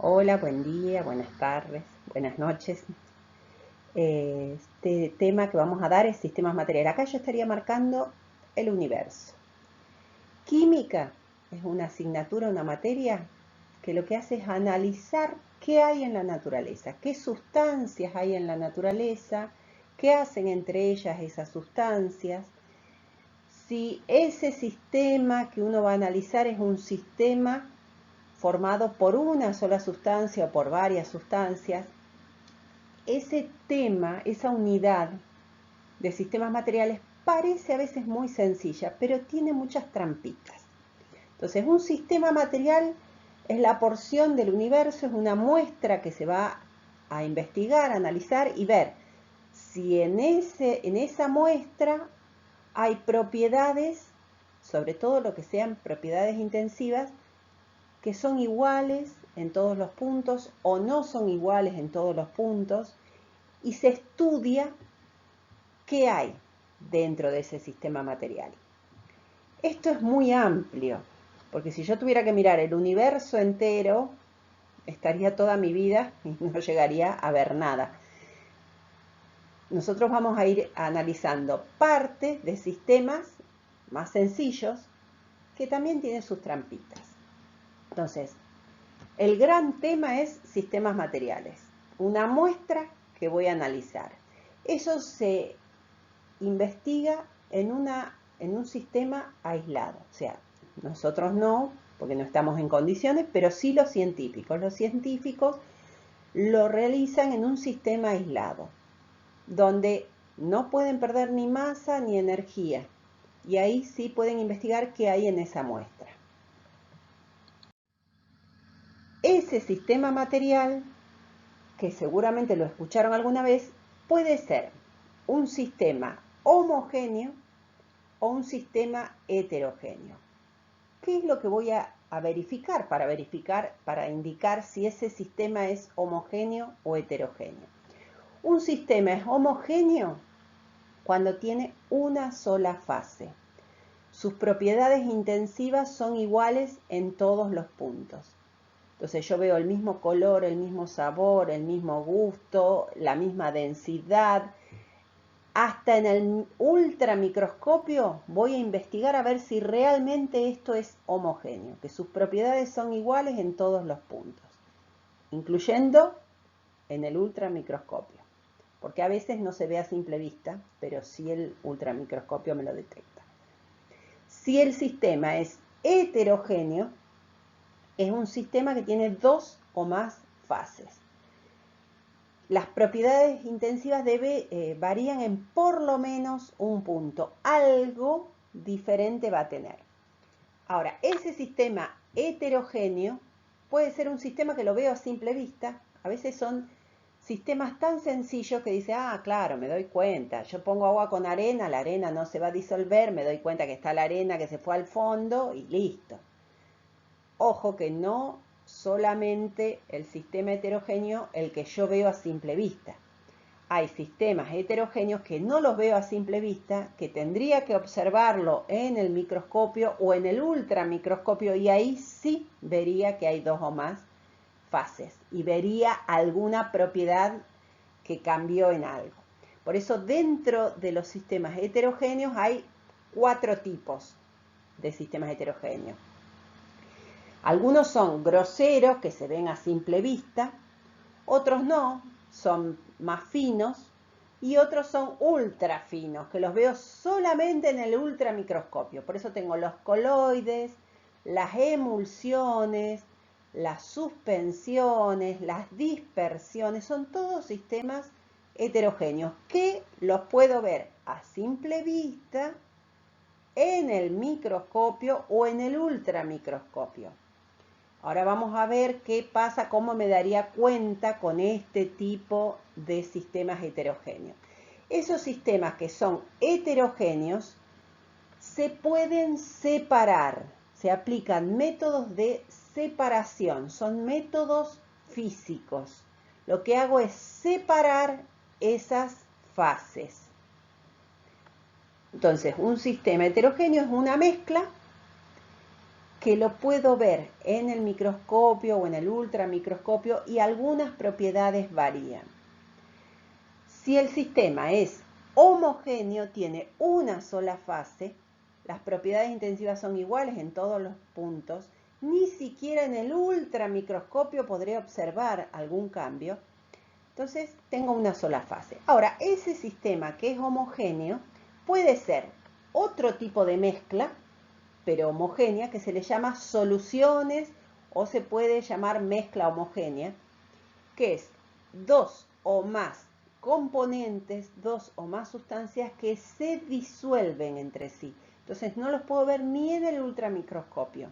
Hola, buen día, buenas tardes, buenas noches. Este tema que vamos a dar es sistemas materiales. Acá yo estaría marcando el universo. Química es una asignatura, una materia que lo que hace es analizar qué hay en la naturaleza, qué sustancias hay en la naturaleza, qué hacen entre ellas esas sustancias. Si ese sistema que uno va a analizar es un sistema formado por una sola sustancia o por varias sustancias, ese tema, esa unidad de sistemas materiales parece a veces muy sencilla, pero tiene muchas trampitas. Entonces, un sistema material es la porción del universo, es una muestra que se va a investigar, a analizar y ver si en esa muestra hay propiedades, sobre todo lo que sean propiedades intensivas, que son iguales en todos los puntos o no son iguales en todos los puntos, y se estudia qué hay dentro de ese sistema material. Esto es muy amplio, porque si yo tuviera que mirar el universo entero, estaría toda mi vida y no llegaría a ver nada. Nosotros vamos a ir analizando partes de sistemas más sencillos que también tienen sus trampitas. Entonces, el gran tema es sistemas materiales, una muestra que voy a analizar. Eso se investiga en un sistema aislado. O sea, nosotros no, porque no estamos en condiciones, pero sí los científicos. Los científicos lo realizan en un sistema aislado, donde no pueden perder ni masa ni energía. Y ahí sí pueden investigar qué hay en esa muestra. Ese sistema material, que seguramente lo escucharon alguna vez, puede ser un sistema homogéneo o un sistema heterogéneo. ¿Qué es lo que voy a verificar para indicar si ese sistema es homogéneo o heterogéneo? Un sistema es homogéneo cuando tiene una sola fase. Sus propiedades intensivas son iguales en todos los puntos. Entonces yo veo el mismo color, el mismo sabor, el mismo gusto, la misma densidad. Hasta en el ultramicroscopio voy a investigar a ver si realmente esto es homogéneo, que sus propiedades son iguales en todos los puntos, incluyendo en el ultramicroscopio, porque a veces no se ve a simple vista, pero sí el ultramicroscopio me lo detecta. Si el sistema es heterogéneo, es un sistema que tiene dos o más fases. Las propiedades intensivas varían en por lo menos un punto. Algo diferente va a tener. Ahora, ese sistema heterogéneo puede ser un sistema que lo veo a simple vista. A veces son sistemas tan sencillos que dice, claro, me doy cuenta. Yo pongo agua con arena, la arena no se va a disolver, me doy cuenta que está la arena que se fue al fondo y listo. Ojo que no solamente el sistema heterogéneo el que yo veo a simple vista. Hay sistemas heterogéneos que no los veo a simple vista, que tendría que observarlo en el microscopio o en el ultramicroscopio, y ahí sí vería que hay dos o más fases y vería alguna propiedad que cambió en algo. Por eso dentro de los sistemas heterogéneos hay 4 tipos de sistemas heterogéneos. Algunos son groseros, que se ven a simple vista, otros no, son más finos, y otros son ultra finos, que los veo solamente en el ultramicroscopio. Por eso tengo los coloides, las emulsiones, las suspensiones, las dispersiones, son todos sistemas heterogéneos que los puedo ver a simple vista en el microscopio o en el ultramicroscopio. Ahora vamos a ver qué pasa, cómo me daría cuenta con este tipo de sistemas heterogéneos. Esos sistemas que son heterogéneos se pueden separar, se aplican métodos de separación, son métodos físicos. Lo que hago es separar esas fases. Entonces, un sistema heterogéneo es una mezcla que lo puedo ver en el microscopio o en el ultramicroscopio y algunas propiedades varían. Si el sistema es homogéneo, tiene una sola fase, las propiedades intensivas son iguales en todos los puntos, ni siquiera en el ultramicroscopio podré observar algún cambio. Entonces tengo una sola fase. Ahora, ese sistema que es homogéneo puede ser otro tipo de mezcla, pero homogénea, que se le llama soluciones o se puede llamar mezcla homogénea, que es dos o más componentes, dos o más sustancias que se disuelven entre sí. Entonces no los puedo ver ni en el ultramicroscopio.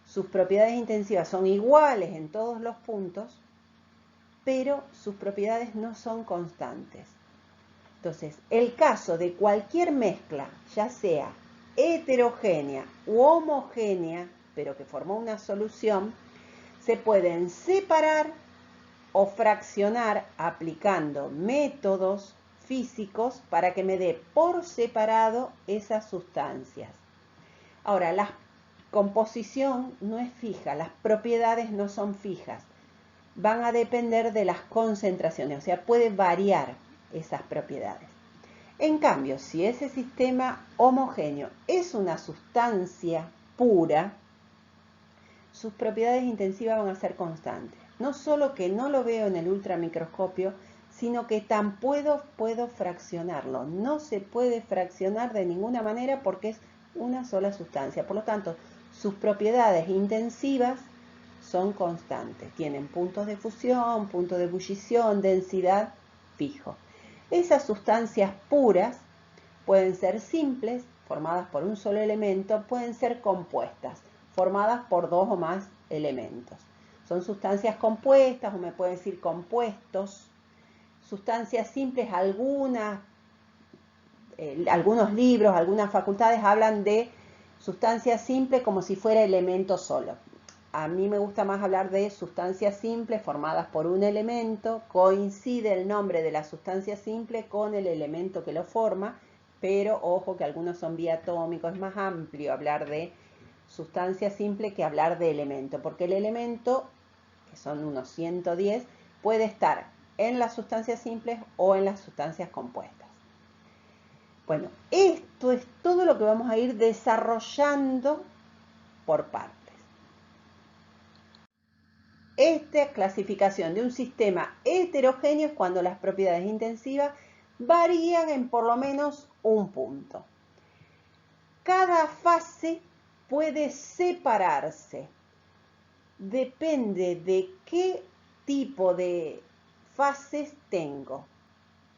Sus propiedades intensivas son iguales en todos los puntos, pero sus propiedades no son constantes. Entonces, el caso de cualquier mezcla, ya sea heterogénea u homogénea, pero que formó una solución, se pueden separar o fraccionar aplicando métodos físicos para que me dé por separado esas sustancias. Ahora, la composición no es fija, las propiedades no son fijas, van a depender de las concentraciones, o sea, puede variar esas propiedades. En cambio, si ese sistema homogéneo es una sustancia pura, sus propiedades intensivas van a ser constantes. No solo que no lo veo en el ultramicroscopio, sino que tampoco puedo fraccionarlo. No se puede fraccionar de ninguna manera porque es una sola sustancia. Por lo tanto, sus propiedades intensivas son constantes. Tienen puntos de fusión, puntos de ebullición, densidad fijo. Esas sustancias puras pueden ser simples, formadas por un solo elemento, pueden ser compuestas, formadas por dos o más elementos. Son sustancias compuestas, o me pueden decir compuestos. Sustancias simples, algunos libros, algunas facultades hablan de sustancias simples como si fuera elemento solo. A mí me gusta más hablar de sustancias simples formadas por un elemento, coincide el nombre de la sustancia simple con el elemento que lo forma, pero ojo que algunos son biatómicos, es más amplio hablar de sustancia simple que hablar de elemento, porque el elemento, que son unos 110, puede estar en las sustancias simples o en las sustancias compuestas. Bueno, esto es todo lo que vamos a ir desarrollando por partes. Esta clasificación de un sistema heterogéneo es cuando las propiedades intensivas varían en por lo menos un punto. Cada fase puede separarse. Depende de qué tipo de fases tengo.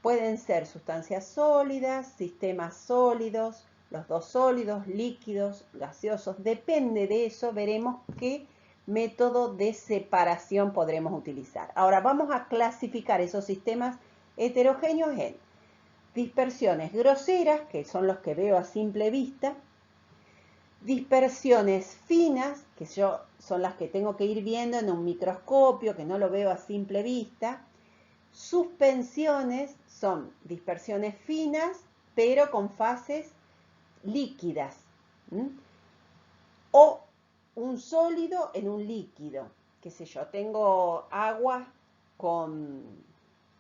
Pueden ser sustancias sólidas, sistemas sólidos, los dos sólidos, líquidos, gaseosos. Depende de eso, veremos qué método de separación podremos utilizar. Ahora vamos a clasificar esos sistemas heterogéneos en dispersiones groseras, que son los que veo a simple vista, dispersiones finas, que son las que tengo que ir viendo en un microscopio, que no lo veo a simple vista. Suspensiones son dispersiones finas, pero con fases líquidas. O un sólido en un líquido. Qué sé yo, tengo agua con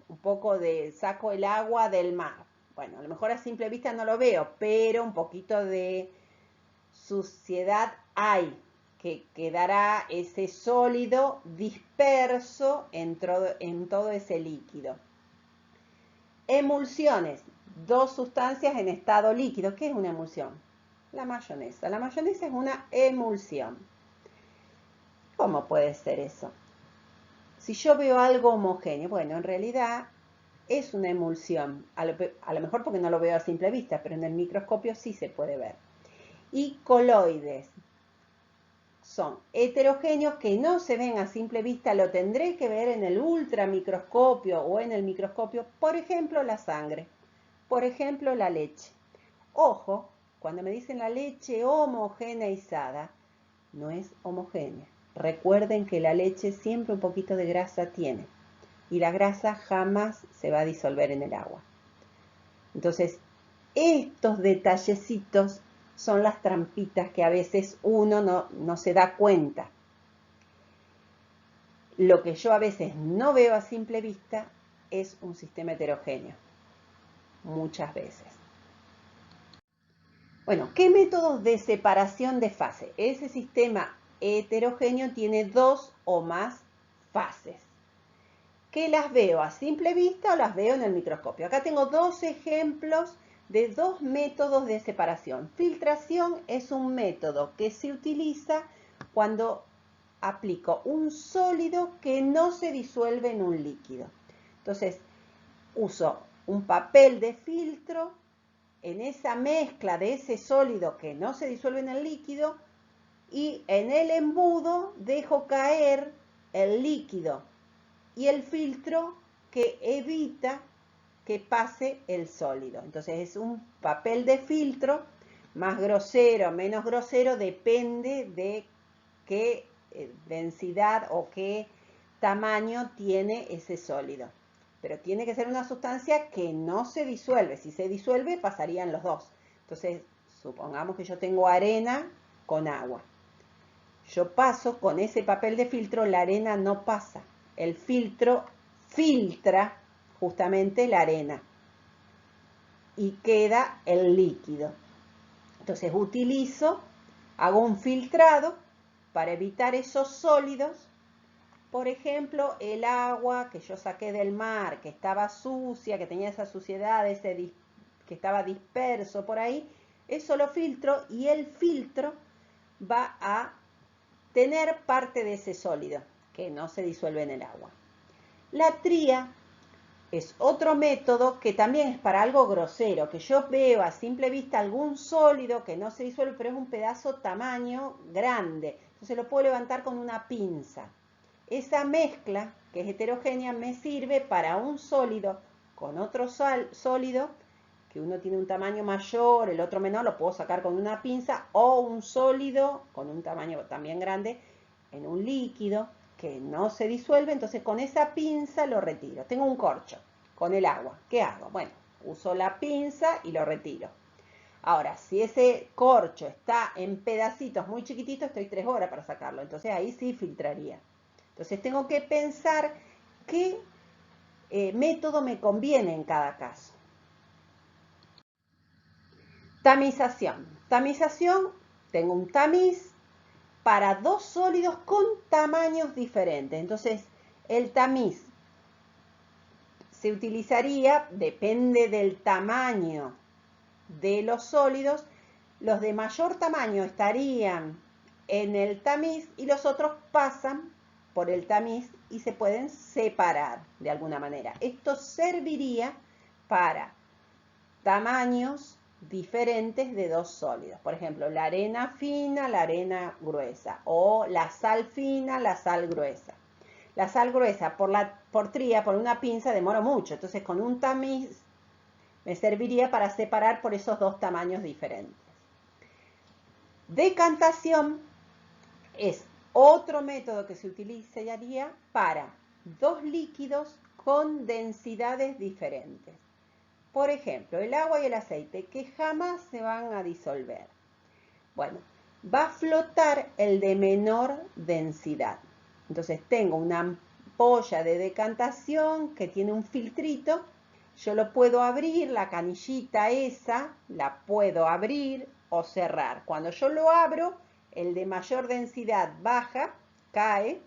un poco de, saco el agua del mar. Bueno, a lo mejor a simple vista no lo veo, pero un poquito de suciedad hay, que quedará ese sólido disperso en todo ese líquido. Emulsiones, dos sustancias en estado líquido. ¿Qué es una emulsión? La mayonesa. La mayonesa es una emulsión. ¿Cómo puede ser eso? Si yo veo algo homogéneo, bueno, en realidad es una emulsión. A lo mejor porque no lo veo a simple vista, pero en el microscopio sí se puede ver. Y coloides son heterogéneos que no se ven a simple vista, lo tendré que ver en el ultramicroscopio o en el microscopio, por ejemplo la sangre, por ejemplo la leche. Ojo, cuando me dicen la leche homogeneizada, no es homogénea. Recuerden que la leche siempre un poquito de grasa tiene y la grasa jamás se va a disolver en el agua. Entonces, estos detallecitos son las trampitas que a veces uno no se da cuenta. Lo que yo a veces no veo a simple vista es un sistema heterogéneo, muchas veces. Bueno, ¿qué métodos de separación de fase? Ese sistema heterogéneo tiene 2 o más fases. ¿Qué las veo a simple vista o las veo en el microscopio? Acá tengo 2 ejemplos de 2 métodos de separación. Filtración es un método que se utiliza cuando aplico un sólido que no se disuelve en un líquido. Entonces, uso un papel de filtro, en esa mezcla de ese sólido que no se disuelve en el líquido, y en el embudo dejo caer el líquido y el filtro que evita que pase el sólido. Entonces es un papel de filtro, más grosero, menos grosero, depende de qué densidad o qué tamaño tiene ese sólido. Pero tiene que ser una sustancia que no se disuelve. Si se disuelve, pasarían los dos. Entonces, supongamos que yo tengo arena con agua. Yo paso con ese papel de filtro, la arena no pasa. El filtro filtra justamente la arena y queda el líquido. Entonces hago un filtrado para evitar esos sólidos. Por ejemplo, el agua que yo saqué del mar, que estaba sucia, que tenía esa suciedad, que estaba disperso por ahí, eso lo filtro y el filtro va a tener parte de ese sólido que no se disuelve en el agua. La tría es otro método que también es para algo grosero, que yo veo a simple vista algún sólido que no se disuelve, pero es un pedazo tamaño grande. Entonces lo puedo levantar con una pinza. Esa mezcla, que es heterogénea, me sirve para un sólido con otro sólido, que uno tiene un tamaño mayor, el otro menor, lo puedo sacar con una pinza, o un sólido con un tamaño también grande en un líquido que no se disuelve, entonces con esa pinza lo retiro. Tengo un corcho con el agua. ¿Qué hago? Bueno, uso la pinza y lo retiro. Ahora, si ese corcho está en pedacitos muy chiquititos, estoy 3 horas para sacarlo. Entonces ahí sí filtraría. Entonces tengo que pensar qué método me conviene en cada caso. Tamización. Tamización, tengo un tamiz para 2 sólidos con tamaños diferentes. Entonces, el tamiz se utilizaría, depende del tamaño de los sólidos, los de mayor tamaño estarían en el tamiz y los otros pasan por el tamiz y se pueden separar de alguna manera. Esto serviría para tamaños diferentes de 2 sólidos. Por ejemplo, la arena fina, la arena gruesa, o la sal fina, la sal gruesa. La sal gruesa por tría, por una pinza, demoro mucho. Entonces, con un tamiz me serviría para separar por esos 2 tamaños diferentes. Decantación es otro método que se utilizaría para 2 líquidos con densidades diferentes. Por ejemplo, el agua y el aceite, que jamás se van a disolver. Bueno, va a flotar el de menor densidad. Entonces tengo una ampolla de decantación que tiene un filtrito. Yo lo puedo abrir, la canillita esa, la puedo abrir o cerrar. Cuando yo lo abro, el de mayor densidad baja, cae,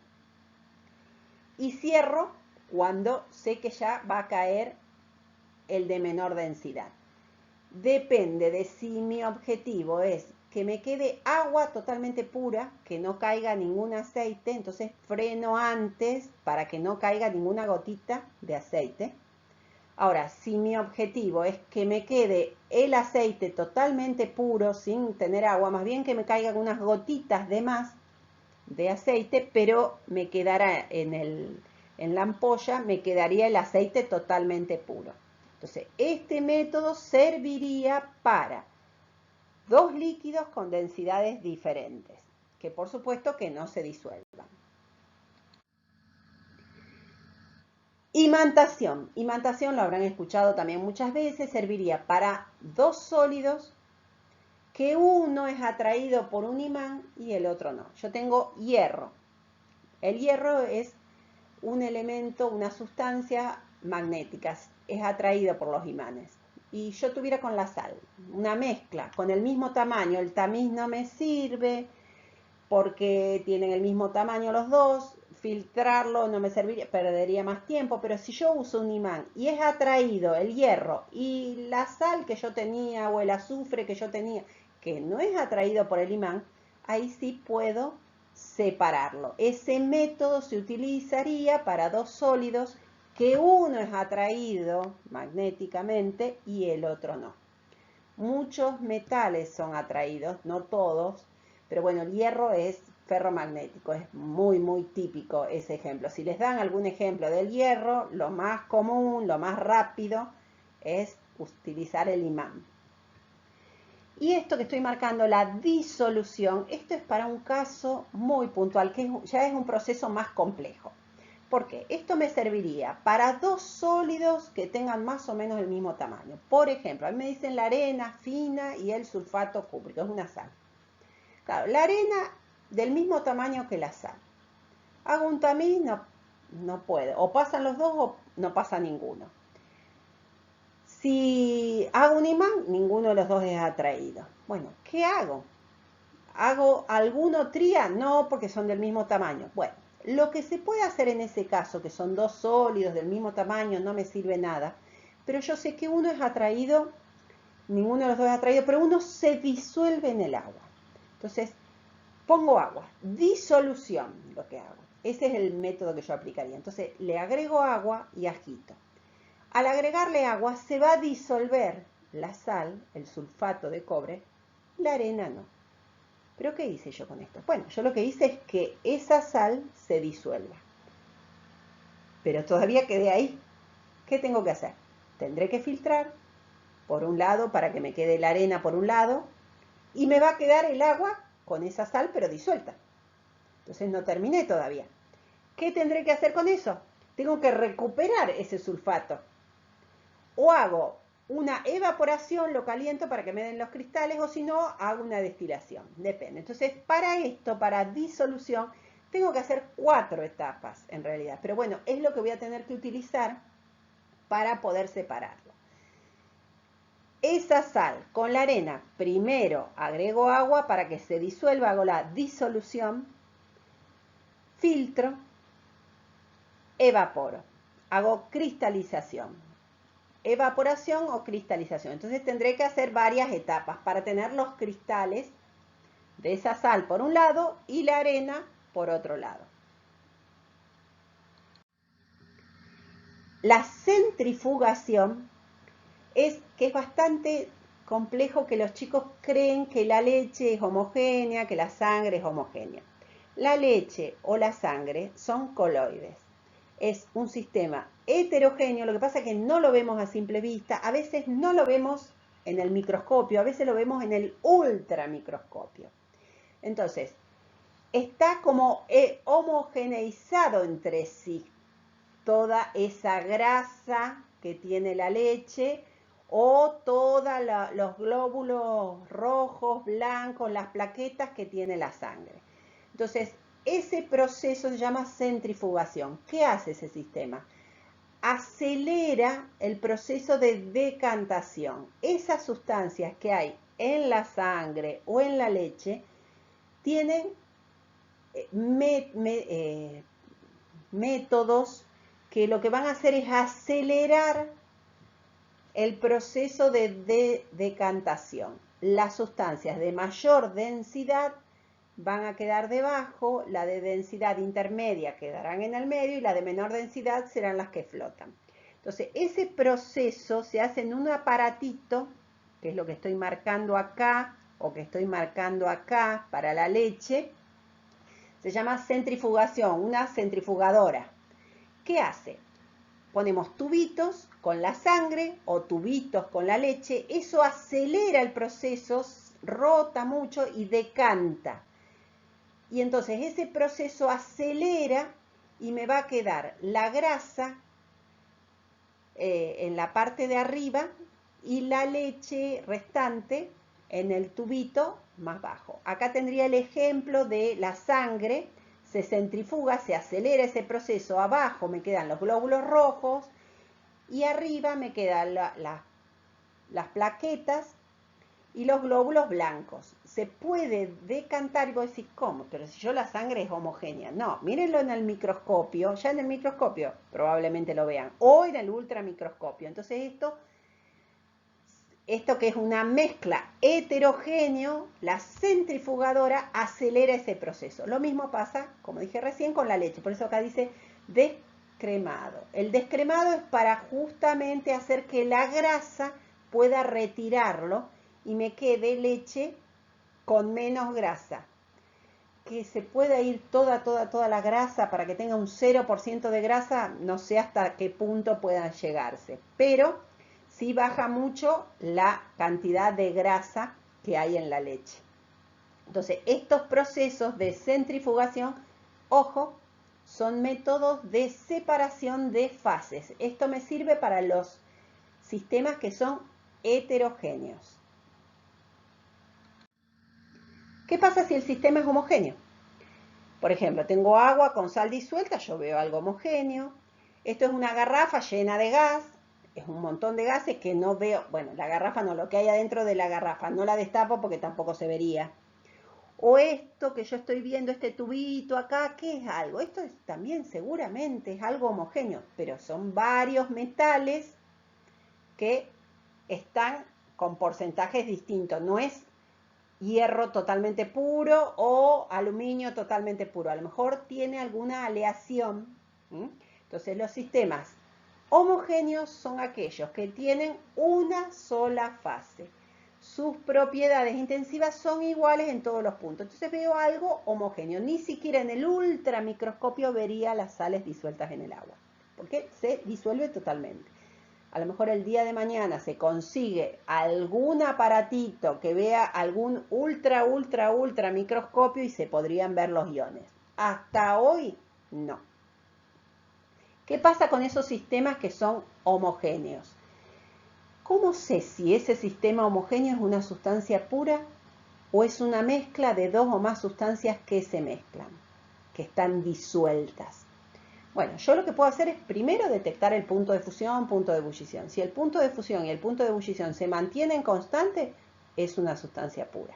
y cierro cuando sé que ya va a caer el de menor densidad. Depende de si mi objetivo es que me quede agua totalmente pura, que no caiga ningún aceite, entonces freno antes para que no caiga ninguna gotita de aceite. Ahora, si mi objetivo es que me quede el aceite totalmente puro, sin tener agua, más bien que me caigan unas gotitas de más de aceite, pero me quedará en la ampolla, me quedaría el aceite totalmente puro. Entonces, este método serviría para 2 líquidos con densidades diferentes, que por supuesto que no se disuelvan. Imantación. Imantación lo habrán escuchado también muchas veces, serviría para 2 sólidos que uno es atraído por un imán y el otro no. Yo tengo hierro. El hierro es un elemento, una sustancia magnética, es atraído por los imanes. Y yo tuviera con la sal una mezcla con el mismo tamaño, el tamiz no me sirve porque tienen el mismo tamaño los dos, filtrarlo no me serviría, perdería más tiempo, pero si yo uso un imán y es atraído el hierro y la sal que yo tenía o el azufre que yo tenía, que no es atraído por el imán, ahí sí puedo separarlo. Ese método se utilizaría para dos sólidos que uno es atraído magnéticamente y el otro no. Muchos metales son atraídos, no todos, pero bueno, el hierro es ferromagnético, es muy típico ese ejemplo. Si les dan algún ejemplo del hierro, lo más común, lo más rápido es utilizar el imán. Y esto que estoy marcando, la disolución, esto es para un caso muy puntual, que ya es un proceso más complejo. ¿Por qué? Esto me serviría para dos sólidos que tengan más o menos el mismo tamaño. Por ejemplo, a mí me dicen la arena fina y el sulfato cúprico, es una sal. Claro, la arena del mismo tamaño que la sal. Hago un tamiz, no puedo. O pasan los dos o no pasa ninguno. Si hago un imán, ninguno de los dos es atraído. Bueno, ¿qué hago? ¿Hago alguno tría? No, porque son del mismo tamaño. Bueno, lo que se puede hacer en ese caso, que son dos sólidos del mismo tamaño, no me sirve nada, pero yo sé que uno es atraído, ninguno de los dos es atraído, pero uno se disuelve en el agua. Entonces, pongo agua, disolución, lo que hago. Ese es el método que yo aplicaría. Entonces, le agrego agua y agito. Al agregarle agua, se va a disolver la sal, el sulfato de cobre, la arena no. ¿Pero qué hice yo con esto? Bueno, yo lo que hice es que esa sal se disuelva. Pero todavía quedé ahí. ¿Qué tengo que hacer? Tendré que filtrar, por un lado, para que me quede la arena por un lado, y me va a quedar el agua con esa sal, pero disuelta. Entonces no terminé todavía. ¿Qué tendré que hacer con eso? Tengo que recuperar ese sulfato. O hago una evaporación, lo caliento para que me den los cristales, o si no, hago una destilación, depende. Entonces, para esto, para disolución, tengo que hacer 4 etapas en realidad. Pero bueno, es lo que voy a tener que utilizar para poder separarlo. Esa sal con la arena, primero agrego agua para que se disuelva, hago la disolución, filtro, evaporo, hago cristalización. Evaporación o cristalización. Entonces tendré que hacer varias etapas para tener los cristales de esa sal por un lado y la arena por otro lado. La centrifugación es bastante complejo, que los chicos creen que la leche es homogénea, que la sangre es homogénea. La leche o la sangre son coloides. Es un sistema heterogéneo, lo que pasa es que no lo vemos a simple vista, a veces no lo vemos en el microscopio, a veces lo vemos en el ultramicroscopio. Entonces, está como homogeneizado entre sí toda esa grasa que tiene la leche o todos los glóbulos rojos, blancos, las plaquetas que tiene la sangre. Entonces, ese proceso se llama centrifugación. ¿Qué hace ese sistema? Acelera el proceso de decantación. Esas sustancias que hay en la sangre o en la leche tienen métodos que lo que van a hacer es acelerar el proceso de decantación. Las sustancias de mayor densidad van a quedar debajo, la de densidad intermedia quedarán en el medio y la de menor densidad serán las que flotan. Entonces, ese proceso se hace en un aparatito, que es lo que estoy marcando acá o que estoy marcando acá para la leche. Se llama centrifugación, una centrifugadora. ¿Qué hace? Ponemos tubitos con la sangre o tubitos con la leche, eso acelera el proceso, rota mucho y decanta. Y entonces ese proceso acelera y me va a quedar la grasa en la parte de arriba y la leche restante en el tubito más bajo. Acá tendría el ejemplo de la sangre, se centrifuga, se acelera ese proceso, abajo me quedan los glóbulos rojos y arriba me quedan las plaquetas y los glóbulos blancos. Se puede decantar y vos decís, ¿cómo? Pero si yo la sangre es homogénea. No, mírenlo en el microscopio, ya en el microscopio probablemente lo vean, o en el ultramicroscopio. Entonces esto que es una mezcla heterogéneo, la centrifugadora acelera ese proceso. Lo mismo pasa, como dije recién, con la leche. Por eso acá dice descremado. El descremado es para justamente hacer que la grasa pueda retirarlo y me quede leche con menos grasa. Que se pueda ir toda la grasa para que tenga un 0% de grasa, no sé hasta qué punto puedan llegarse. Pero sí baja mucho la cantidad de grasa que hay en la leche. Entonces, estos procesos de centrifugación, ojo, son métodos de separación de fases. Esto me sirve para los sistemas que son heterogéneos. ¿Qué pasa si el sistema es homogéneo? Por ejemplo, tengo agua con sal disuelta, yo veo algo homogéneo. Esto es una garrafa llena de gas, es un montón de gases que no veo. Bueno, la garrafa no, lo que hay adentro de la garrafa, no la destapo porque tampoco se vería. O esto que yo estoy viendo, este tubito acá, ¿qué es algo? Esto es, también seguramente es algo homogéneo, pero son varios metales que están con porcentajes distintos. No es hierro totalmente puro o aluminio totalmente puro. A lo mejor tiene alguna aleación. Entonces los sistemas homogéneos son aquellos que tienen una sola fase. Sus propiedades intensivas son iguales en todos los puntos. Entonces veo algo homogéneo. Ni siquiera en el ultramicroscopio vería las sales disueltas en el agua, porque se disuelve totalmente. A lo mejor el día de mañana se consigue algún aparatito que vea algún ultra microscopio y se podrían ver los iones. Hasta hoy, no. ¿Qué pasa con esos sistemas que son homogéneos? ¿Cómo sé si ese sistema homogéneo es una sustancia pura o es una mezcla de dos o más sustancias que se mezclan, que están disueltas? Bueno, yo lo que puedo hacer es primero detectar el punto de fusión, punto de ebullición. Si el punto de fusión y el punto de ebullición se mantienen constantes, es una sustancia pura.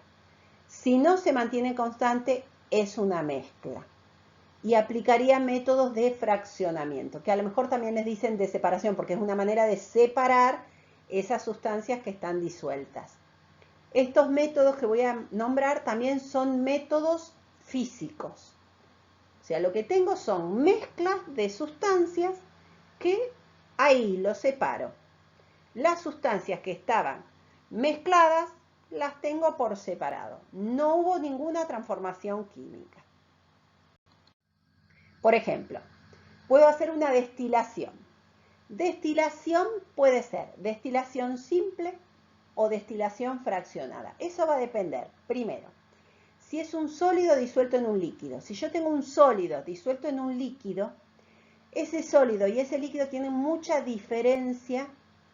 Si no se mantiene constante, es una mezcla. Y aplicaría métodos de fraccionamiento, que a lo mejor también les dicen de separación, porque es una manera de separar esas sustancias que están disueltas. Estos métodos que voy a nombrar también son métodos físicos. O sea, lo que tengo son mezclas de sustancias que ahí los separo. Las sustancias que estaban mezcladas las tengo por separado. No hubo ninguna transformación química. Por ejemplo, puedo hacer una destilación. Destilación puede ser destilación simple o destilación fraccionada. Eso va a depender, primero, si es un sólido disuelto en un líquido. Si yo tengo un sólido disuelto en un líquido, ese sólido y ese líquido tienen mucha diferencia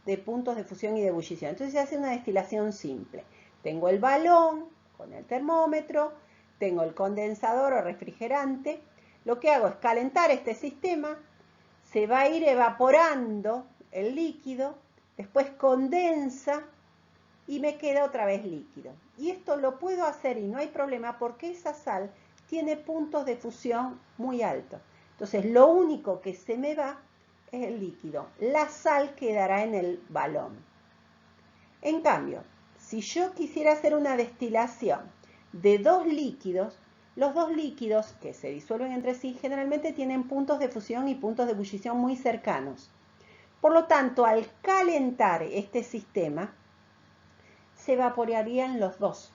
de puntos de fusión y de ebullición. Entonces se hace una destilación simple. Tengo el balón con el termómetro, tengo el condensador o refrigerante. Lo que hago es calentar este sistema, se va a ir evaporando el líquido, después condensa y me queda otra vez líquido. Y esto lo puedo hacer y no hay problema porque esa sal tiene puntos de fusión muy altos. Entonces lo único que se me va es el líquido. La sal quedará en el balón. En cambio, si yo quisiera hacer una destilación de dos líquidos, los dos líquidos que se disuelven entre sí generalmente tienen puntos de fusión y puntos de ebullición muy cercanos. Por lo tanto, al calentar este sistema, se evaporarían los dos.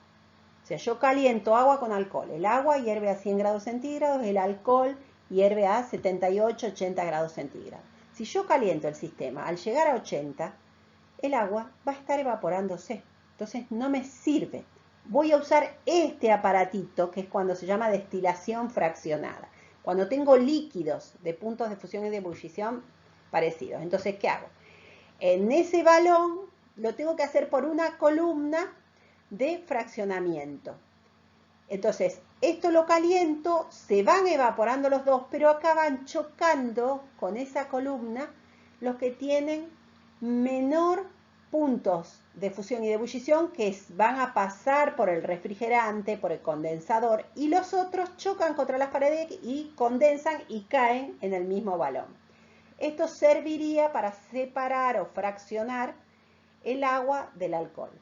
O sea, yo caliento agua con alcohol. El agua hierve a 100 grados centígrados, el alcohol hierve a 78, 80 grados centígrados. Si yo caliento el sistema, al llegar a 80, el agua va a estar evaporándose. Entonces no me sirve. Voy a usar este aparatito, que es cuando se llama destilación fraccionada. Cuando tengo líquidos de puntos de fusión y de ebullición parecidos. Entonces, ¿qué hago? En ese balón lo tengo que hacer por una columna de fraccionamiento. Entonces, esto lo caliento, se van evaporando los dos, pero acaban chocando con esa columna los que tienen menor puntos de fusión y de ebullición, que van a pasar por el refrigerante, por el condensador, y los otros chocan contra las paredes y condensan y caen en el mismo balón. Esto serviría para separar o fraccionar el agua del alcohol.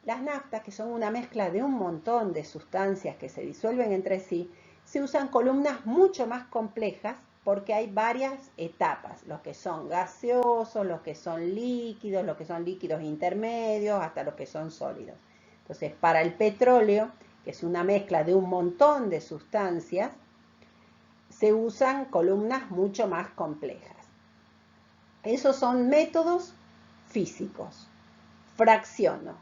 Las naftas, que son una mezcla de un montón de sustancias que se disuelven entre sí, se usan columnas mucho más complejas porque hay varias etapas, los que son gaseosos, los que son líquidos intermedios, hasta los que son sólidos. Entonces, para el petróleo, que es una mezcla de un montón de sustancias, se usan columnas mucho más complejas. Esos son métodos físicos. Fracciono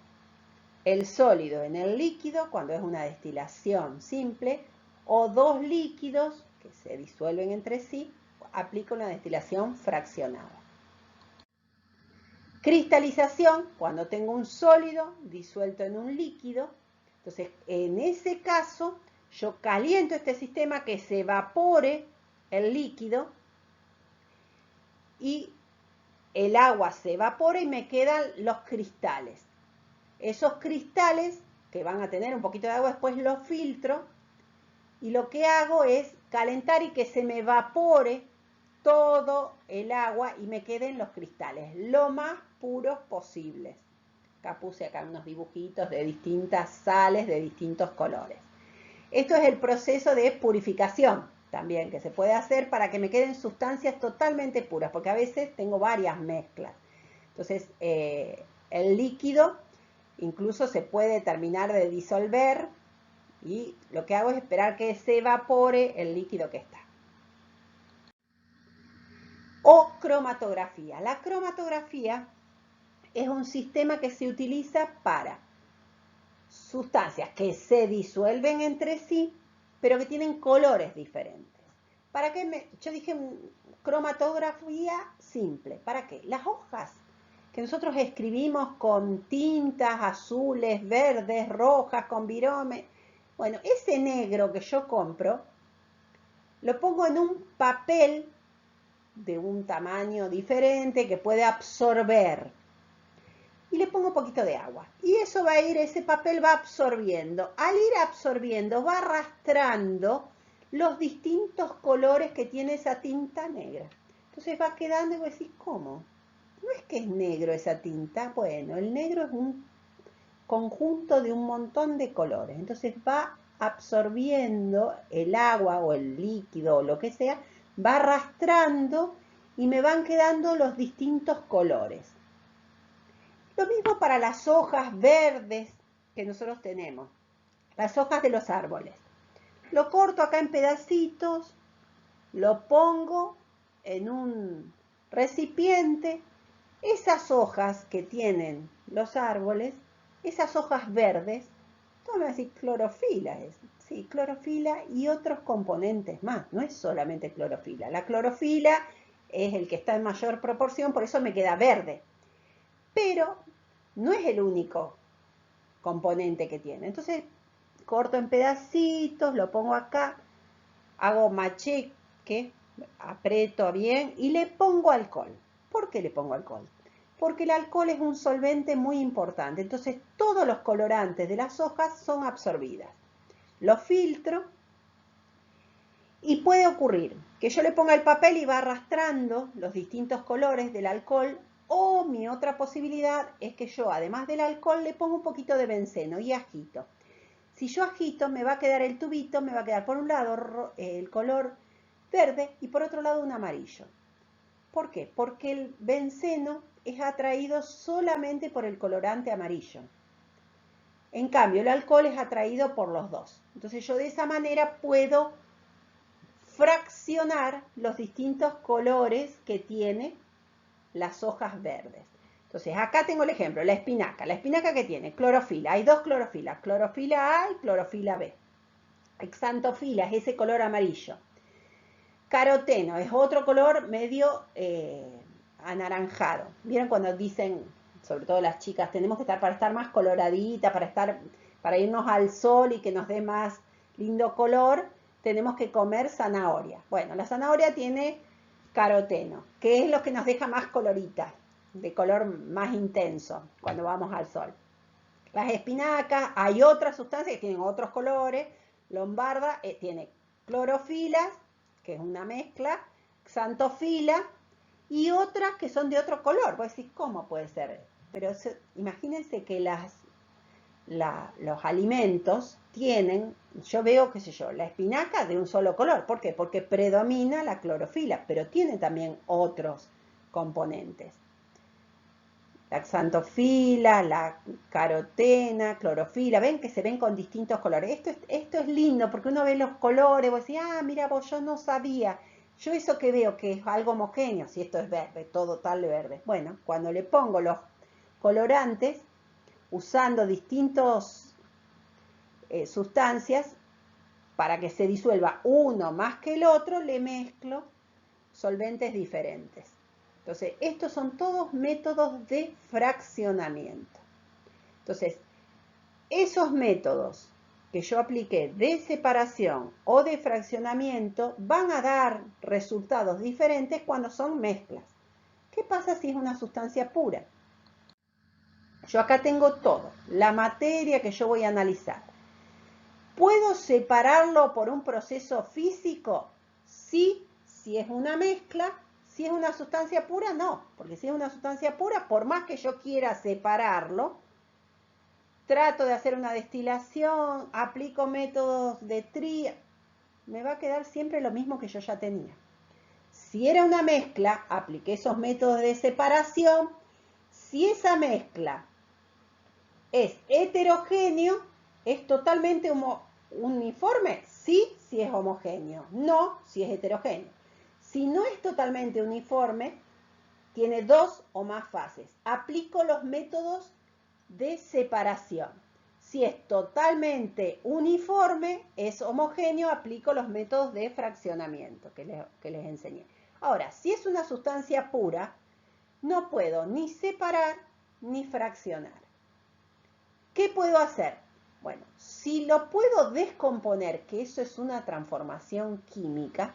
el sólido en el líquido cuando es una destilación simple, o dos líquidos que se disuelven entre sí, aplico una destilación fraccionada. Cristalización, cuando tengo un sólido disuelto en un líquido. Entonces, en ese caso, yo caliento este sistema, que se evapore el líquido y el agua se evapora y me quedan los cristales. Esos cristales, que van a tener un poquito de agua, después los filtro y lo que hago es calentar y que se me evapore todo el agua y me queden los cristales lo más puros posibles. Acá puse unos dibujitos de distintas sales de distintos colores. Esto es el proceso de purificación también que se puede hacer para que me queden sustancias totalmente puras, porque a veces tengo varias mezclas. Entonces, el líquido incluso se puede terminar de disolver y lo que hago es esperar que se evapore el líquido que está. O cromatografía. La cromatografía es un sistema que se utiliza para sustancias que se disuelven entre sí, pero que tienen colores diferentes. ¿Para qué? Yo dije cromatografía simple. ¿Para qué? Las hojas que nosotros escribimos con tintas azules, verdes, rojas, con virome. Bueno, ese negro que yo compro, lo pongo en un papel de un tamaño diferente que puede absorber. Y le pongo un poquito de agua. Y eso va a ir, ese papel va absorbiendo. Al ir absorbiendo, va arrastrando los distintos colores que tiene esa tinta negra. Entonces va quedando y vos decís, ¿cómo? No es que es negro esa tinta. Bueno, el negro es un conjunto de un montón de colores. Entonces va absorbiendo el agua o el líquido o lo que sea, va arrastrando y me van quedando los distintos colores. Lo mismo para las hojas verdes que nosotros tenemos, las hojas de los árboles. Lo corto acá en pedacitos, lo pongo en un recipiente. Esas hojas que tienen los árboles, esas hojas verdes, vamos a decir clorofila, sí, clorofila y otros componentes más, no es solamente clorofila. La clorofila es el que está en mayor proporción, por eso me queda verde. Pero no es el único componente que tiene. Entonces corto en pedacitos, lo pongo acá, hago macheque, aprieto bien y le pongo alcohol. ¿Por qué le pongo alcohol? Porque el alcohol es un solvente muy importante. Entonces todos los colorantes de las hojas son absorbidas. Los filtro y puede ocurrir que yo le ponga el papel y va arrastrando los distintos colores del alcohol. O mi otra posibilidad es que yo, además del alcohol, le pongo un poquito de benceno y agito. Si yo agito, me va a quedar el tubito, me va a quedar por un lado el color verde y por otro lado un amarillo. ¿Por qué? Porque el benceno es atraído solamente por el colorante amarillo. En cambio, el alcohol es atraído por los dos. Entonces yo de esa manera puedo fraccionar los distintos colores que tiene las hojas verdes. Entonces, acá tengo el ejemplo, la espinaca. La espinaca que tiene clorofila. Hay dos clorofilas, clorofila A y clorofila B. Exantofila es ese color amarillo. Caroteno es otro color medio anaranjado. ¿Vieron cuando dicen sobre todo las chicas, tenemos que estar para estar más coloradita, para irnos al sol y que nos dé más lindo color, tenemos que comer zanahoria. Bueno, la zanahoria tiene caroteno, que es lo que nos deja más coloritas, de color más intenso cuando vamos al sol. Las espinacas, hay otras sustancias que tienen otros colores. Lombarda tiene clorofilas, que es una mezcla, xantofila y otras que son de otro color. Vos decís, ¿cómo puede ser? Pero imagínense que los alimentos tienen, yo veo, qué sé yo, la espinaca de un solo color. ¿Por qué? Porque predomina la clorofila, pero tiene también otros componentes. La xantofila, la carotena, clorofila, ven que se ven con distintos colores. Esto es lindo porque uno ve los colores, vos decís, ah, mira vos, yo no sabía. Yo eso que veo que es algo homogéneo, si esto es verde, todo tal de verde. Bueno, cuando le pongo los colorantes, usando distintas sustancias, para que se disuelva uno más que el otro, le mezclo solventes diferentes. Entonces, estos son todos métodos de fraccionamiento. Entonces, esos métodos que yo apliqué de separación o de fraccionamiento van a dar resultados diferentes cuando son mezclas. ¿Qué pasa si es una sustancia pura? Yo acá tengo todo, la materia que yo voy a analizar. ¿Puedo separarlo por un proceso físico? Sí, si es una mezcla. Si es una sustancia pura, no, porque si es una sustancia pura, por más que yo quiera separarlo, trato de hacer una destilación, aplico métodos de tría, me va a quedar siempre lo mismo que yo ya tenía. Si era una mezcla, apliqué esos métodos de separación. Si esa mezcla es heterogéneo, es totalmente uniforme, sí, si es homogéneo, no, si es heterogéneo. Si no es totalmente uniforme, tiene dos o más fases. Aplico los métodos de separación. Si es totalmente uniforme, es homogéneo, aplico los métodos de fraccionamiento que les enseñé. Ahora, si es una sustancia pura, no puedo ni separar ni fraccionar. ¿Qué puedo hacer? Bueno, si lo puedo descomponer, que eso es una transformación química,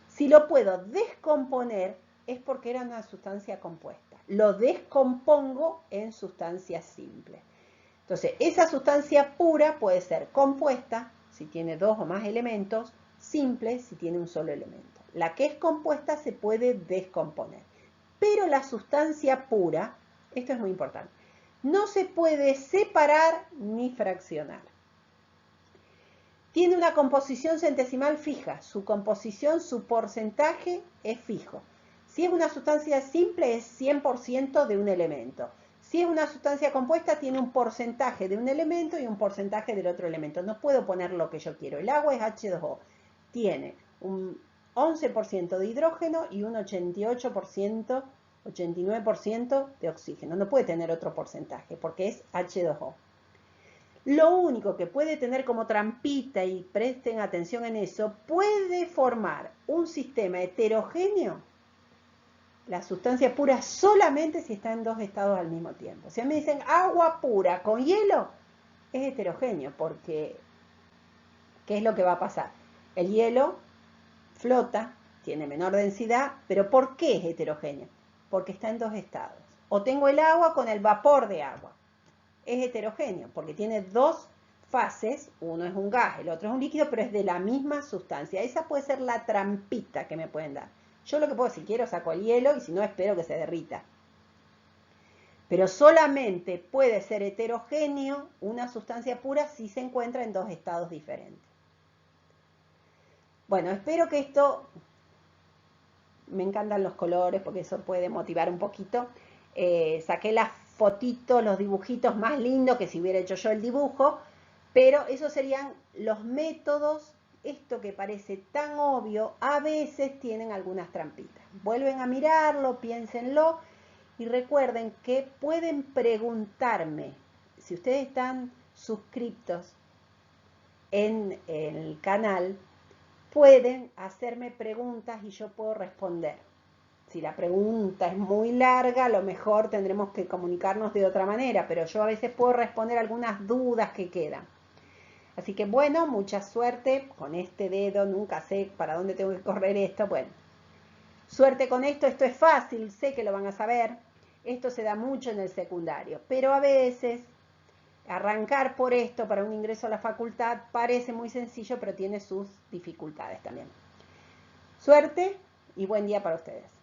si lo puedo descomponer es porque era una sustancia compuesta. Lo descompongo en sustancias simples. Entonces, esa sustancia pura puede ser compuesta, si tiene dos o más elementos, simple, si tiene un solo elemento. La que es compuesta se puede descomponer. Pero la sustancia pura, esto es muy importante, no se puede separar ni fraccionar. Tiene una composición centesimal fija, su composición, su porcentaje es fijo. Si es una sustancia simple es 100% de un elemento. Si es una sustancia compuesta tiene un porcentaje de un elemento y un porcentaje del otro elemento. No puedo poner lo que yo quiero. El agua es H2O. Tiene un 11% de hidrógeno y un 88%, 89% de oxígeno. No puede tener otro porcentaje porque es H2O. Lo único que puede tener como trampita, y presten atención en eso, puede formar un sistema heterogéneo, la sustancia pura, solamente si está en dos estados al mismo tiempo. Si me dicen agua pura con hielo, es heterogéneo, porque ¿qué es lo que va a pasar? El hielo flota, tiene menor densidad, pero ¿por qué es heterogéneo? Porque está en dos estados. O tengo el agua con el vapor de agua. Es heterogéneo porque tiene dos fases, uno es un gas, el otro es un líquido, pero es de la misma sustancia. Esa puede ser la trampita que me pueden dar. Yo lo que puedo, si quiero, saco el hielo y si no, espero que se derrita. Pero solamente puede ser heterogéneo una sustancia pura si se encuentra en dos estados diferentes. Bueno, espero que esto, me encantan los colores porque eso puede motivar un poquito. Saqué las fotitos, los dibujitos más lindos que si hubiera hecho yo el dibujo, pero esos serían los métodos. Esto que parece tan obvio, a veces tienen algunas trampitas. Vuelven a mirarlo, piénsenlo y recuerden que pueden preguntarme, si ustedes están suscriptos en el canal, pueden hacerme preguntas y yo puedo responder. Si la pregunta es muy larga, a lo mejor tendremos que comunicarnos de otra manera, pero yo a veces puedo responder algunas dudas que quedan. Así que bueno, mucha suerte con este dedo, nunca sé para dónde tengo que correr esto. Bueno, suerte con esto es fácil, sé que lo van a saber. Esto se da mucho en el secundario, pero a veces arrancar por esto para un ingreso a la facultad parece muy sencillo, pero tiene sus dificultades también. Suerte y buen día para ustedes.